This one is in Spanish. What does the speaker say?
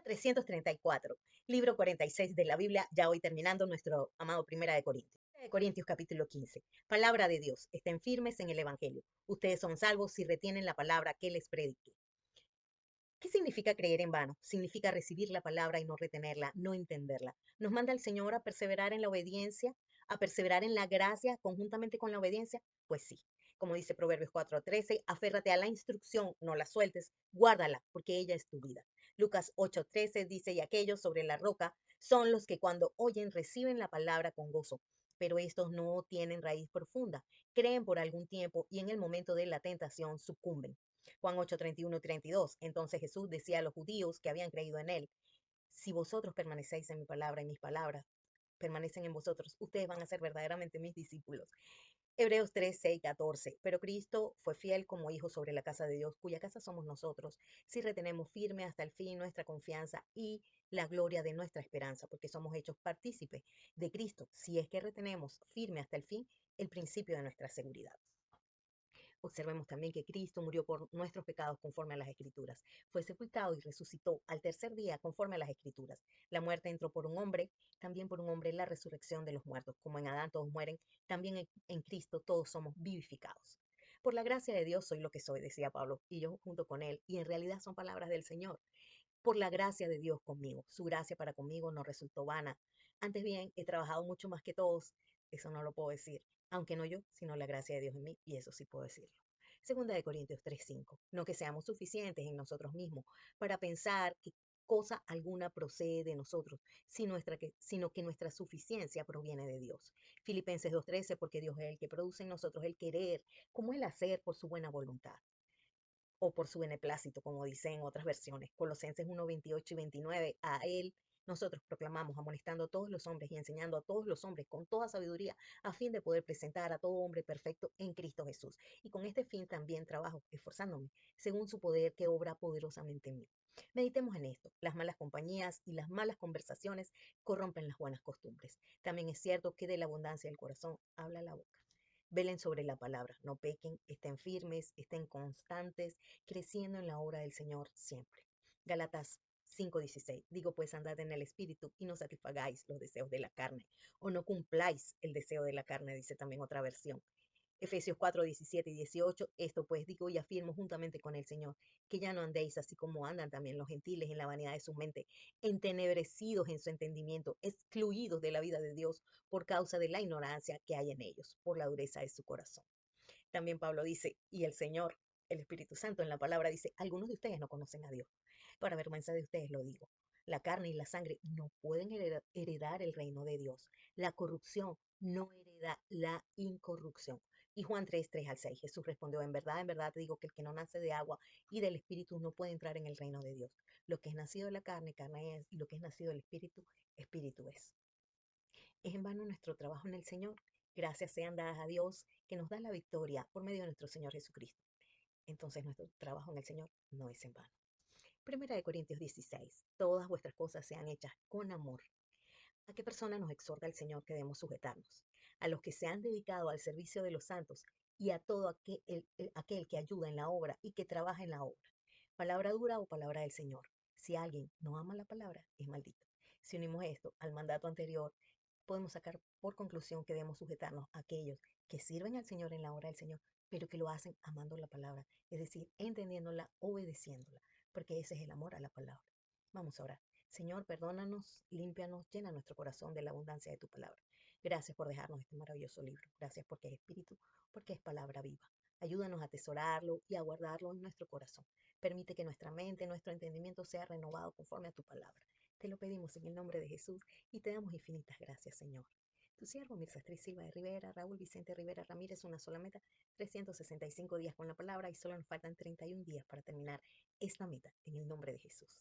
334, libro 46 de la Biblia, ya hoy terminando nuestro amado Primera de Corintios. De Corintios capítulo 15. Palabra de Dios, estén firmes en el Evangelio. Ustedes son salvos si retienen la palabra que les prediqué. ¿Qué significa creer en vano? Significa recibir la palabra y no retenerla, no entenderla. Nos manda el Señor a perseverar en la obediencia, a perseverar en la gracia conjuntamente con la obediencia. Pues sí, como dice Proverbios 4:13, aférrate a la instrucción, no la sueltes, guárdala, porque ella es tu vida. Lucas 8:13 dice, y aquellos sobre la roca son los que cuando oyen reciben la palabra con gozo, pero estos no tienen raíz profunda, creen por algún tiempo y en el momento de la tentación sucumben. Juan 8, 31 y 32. Entonces Jesús decía a los judíos que habían creído en él, si vosotros permanecéis en mi palabra y mis palabras permanecen en vosotros, ustedes van a ser verdaderamente mis discípulos. Hebreos 3, 6, 14. Pero Cristo fue fiel como hijo sobre la casa de Dios, cuya casa somos nosotros, si retenemos firme hasta el fin nuestra confianza y la gloria de nuestra esperanza, porque somos hechos partícipes de Cristo, si es que retenemos firme hasta el fin el principio de nuestra seguridad. Observemos también que Cristo murió por nuestros pecados conforme a las Escrituras. Fue sepultado y resucitó al tercer día conforme a las Escrituras. La muerte entró por un hombre, también por un hombre la resurrección de los muertos. Como en Adán todos mueren, también en Cristo todos somos vivificados. Por la gracia de Dios soy lo que soy, decía Pablo, y yo junto con él, y en realidad son palabras del Señor. Por la gracia de Dios conmigo, su gracia para conmigo no resultó vana. Antes bien, he trabajado mucho más que todos, eso no lo puedo decir, aunque no yo, sino la gracia de Dios en mí, y eso sí puedo decirlo. Segunda de Corintios 3:5. No que seamos suficientes en nosotros mismos para pensar que cosa alguna procede de nosotros, sino que nuestra suficiencia proviene de Dios. Filipenses 2:13, porque Dios es el que produce en nosotros el querer, como el hacer por su buena voluntad o por su beneplácito, como dice en otras versiones. Colosenses 1:28 y 29, a él nosotros proclamamos, amonestando a todos los hombres y enseñando a todos los hombres con toda sabiduría, a fin de poder presentar a todo hombre perfecto en Cristo Jesús. Y con este fin también trabajo, esforzándome, según su poder que obra poderosamente en mí. Meditemos en esto. Las malas compañías y las malas conversaciones corrompen las buenas costumbres. También es cierto que de la abundancia del corazón habla la boca. Velen sobre la palabra, no pequen, estén firmes, estén constantes, creciendo en la obra del Señor siempre. Galatas 5:16. Digo pues, andad en el Espíritu y no satisfagáis los deseos de la carne, o no cumpláis el deseo de la carne, dice también otra versión. Efesios 4:17 y 18. Esto pues digo y afirmo juntamente con el Señor, que ya no andéis así como andan también los gentiles en la vanidad de su mente, entenebrecidos en su entendimiento, excluidos de la vida de Dios por causa de la ignorancia que hay en ellos, por la dureza de su corazón. También Pablo dice, y el Señor, el Espíritu Santo en la palabra dice, algunos de ustedes no conocen a Dios. Para vergüenza de ustedes lo digo. La carne y la sangre no pueden heredar el reino de Dios. La corrupción no hereda la incorrupción. Y Juan 3, 3 al 6, Jesús respondió, en verdad te digo que el que no nace de agua y del Espíritu no puede entrar en el reino de Dios. Lo que es nacido de la carne, carne es, y lo que es nacido del Espíritu, Espíritu es. ¿Es en vano nuestro trabajo en el Señor? Gracias sean dadas a Dios que nos da la victoria por medio de nuestro Señor Jesucristo. Entonces nuestro trabajo en el Señor no es en vano. Primera de Corintios 16. Todas vuestras cosas sean hechas con amor. ¿A qué persona nos exhorta el Señor que debemos sujetarnos? A los que se han dedicado al servicio de los santos y a todo aquel que ayuda en la obra y que trabaja en la obra. Palabra dura o palabra del Señor. Si alguien no ama la palabra, es maldito. Si unimos esto al mandato anterior, podemos sacar por conclusión que debemos sujetarnos a aquellos que sirven al Señor en la obra del Señor, pero que lo hacen amando la palabra, es decir, entendiéndola, obedeciéndola, porque ese es el amor a la palabra. Vamos a orar. Señor, perdónanos, límpianos, llena nuestro corazón de la abundancia de tu palabra. Gracias por dejarnos este maravilloso libro. Gracias porque es espíritu, porque es palabra viva. Ayúdanos a atesorarlo y a guardarlo en nuestro corazón. Permite que nuestra mente, nuestro entendimiento sea renovado conforme a tu palabra. Te lo pedimos en el nombre de Jesús y te damos infinitas gracias, Señor. Tu siervo Mirzastrís Silva de Rivera, Raúl Vicente Rivera Ramírez, una sola meta, 365 días con la palabra y solo nos faltan 31 días para terminar esta meta en el nombre de Jesús.